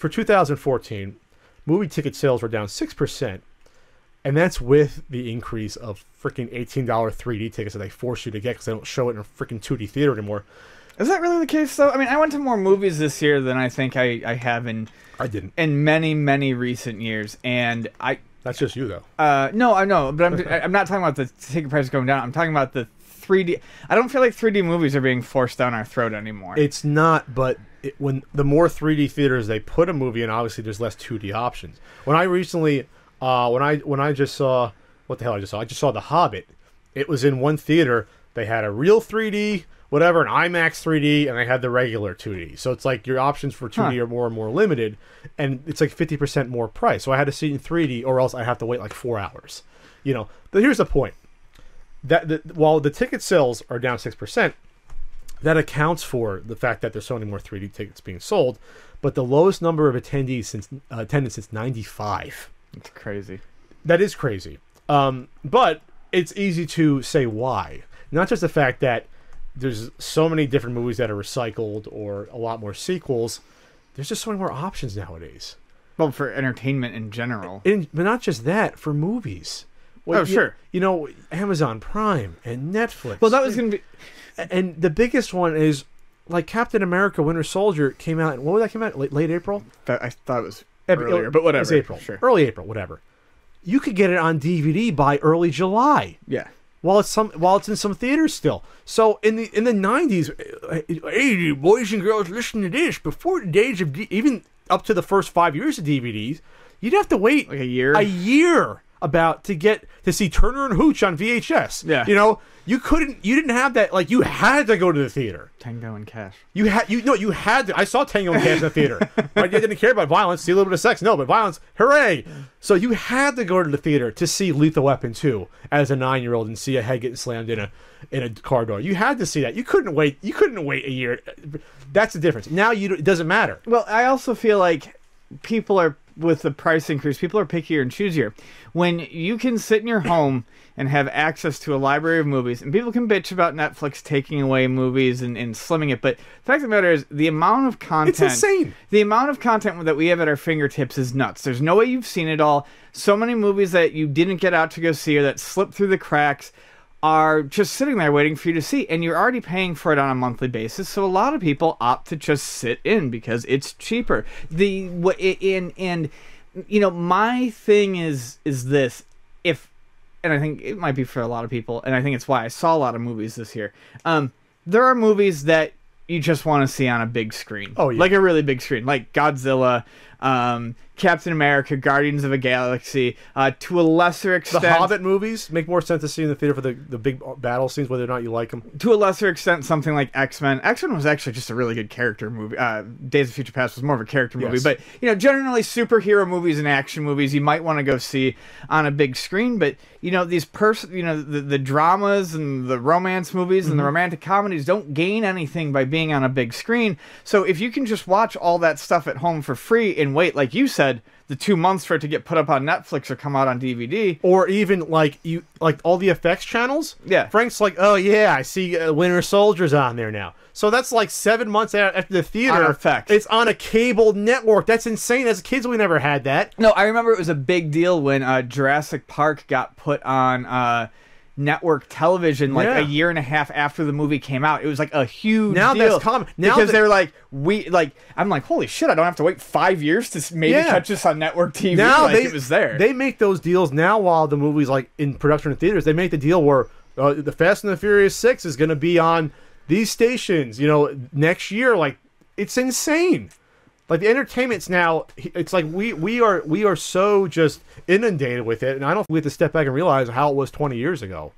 for 2014, movie ticket sales were down 6%, and that's with the increase of freaking $18 3D tickets that they force you to get because they don't show it in a freaking 2D theater anymore. Is that really the case, though? I mean, I went to more movies this year than I think I have in many, many recent years, and I... That's just you, though. No, I know, but I'm not talking about the ticket prices going down. I'm talking about the 3D... I don't feel like 3D movies are being forced down our throat anymore. It's not, but when the more 3D theaters they put a movie in, obviously there's less 2D options. When I recently... when I just saw... What the hell I just saw? I just saw The Hobbit. It was in one theater. They had a real 3D... whatever, an IMAX 3D, and I had the regular 2D. So it's like your options for 2D are more and more limited, and it's like 50% more price. So I had to see it in 3D, or else I have to wait like 4 hours. You know, but here's the point. While the ticket sales are down 6%, that accounts for the fact that there's so many more 3D tickets being sold, but the lowest number of attendees since 95. It's crazy. That is crazy. But it's easy to say why. Not just the fact that there's so many different movies that are recycled or a lot more sequels. There's just so many more options nowadays. Well, for entertainment in general. But not just that, for movies. Well, sure. You know, Amazon Prime and Netflix. Well, that was going to be... And the biggest one is, like, Captain America Winter Soldier came out... When did that come out? Late April? I thought it was earlier, but whatever. It was April. Sure. Early April, whatever. You could get it on DVD by early July. Yeah. While it's in some theaters still. So in the 90s, hey, boys and girls, listen to this. Before the days of even up to the first 5 years of DVDs, you'd have to wait like a year to see Turner and Hooch on VHS. Yeah, you know, you didn't have that. Like, you had to go to the theater. Tango and Cash. You had to. I saw Tango and Cash in the theater. Right? You didn't care about violence. See a little bit of sex. No, but violence. Hooray! So you had to go to the theater to see Lethal Weapon 2 as a 9-year-old and see a head getting slammed in a car door. You had to see that. You couldn't wait. You couldn't wait a year. That's the difference. Now it doesn't matter. Well, I also feel like people are, with the price increase, people are pickier and choosier. When you can sit in your home and have access to a library of movies, and people can bitch about Netflix taking away movies and slimming it, but the fact of the matter is, the amount of content... It's insane! The amount of content that we have at our fingertips is nuts. There's no way you've seen it all. So many movies that you didn't get out to go see or that slipped through the cracks are just sitting there waiting for you to see, and you're already paying for it on a monthly basis, so a lot of people opt to just sit in because it's cheaper. And you know, my thing is this, and I think it might be for a lot of people, and I think it's why I saw a lot of movies this year. There are movies that you just want to see on a big screen. Oh, yeah. Like a really big screen, like Godzilla, Captain America, Guardians of the Galaxy, to a lesser extent... The Hobbit movies make more sense to see in the theater for the big battle scenes, whether or not you like them. To a lesser extent, something like X-Men. X-Men was actually just a really good character movie. Days of Future Past was more of a character movie. Yes. But, you know, generally superhero movies and action movies you might want to go see on a big screen. But, you know, these the dramas and the romance movies and the romantic comedies don't gain anything by being on a big screen. So if you can just watch all that stuff at home for free and wait, like you said, the 2 months for it to get put up on Netflix or come out on DVD, or even like all the FX channels. Yeah, Frank's like, oh yeah, I see Winter Soldier's on there now. So that's like 7 months after the theater. On FX. It's on a cable network. That's insane. As kids, we never had that. No, I remember it was a big deal when Jurassic Park got put on network television like a year and a half after the movie came out. It was like a huge deal. That's common. Because they were like, I'm like, holy shit, I don't have to wait 5 years to maybe catch this on network TV. Now it was there. They make those deals now while the movie's like in production in theaters. They make the deal where the Fast and the Furious 6 is going to be on these stations, you know, next year. Like, it's insane. Like, the entertainment's now, it's like we are so just inundated with it, and I don't think we have to step back and realize how it was 20 years ago.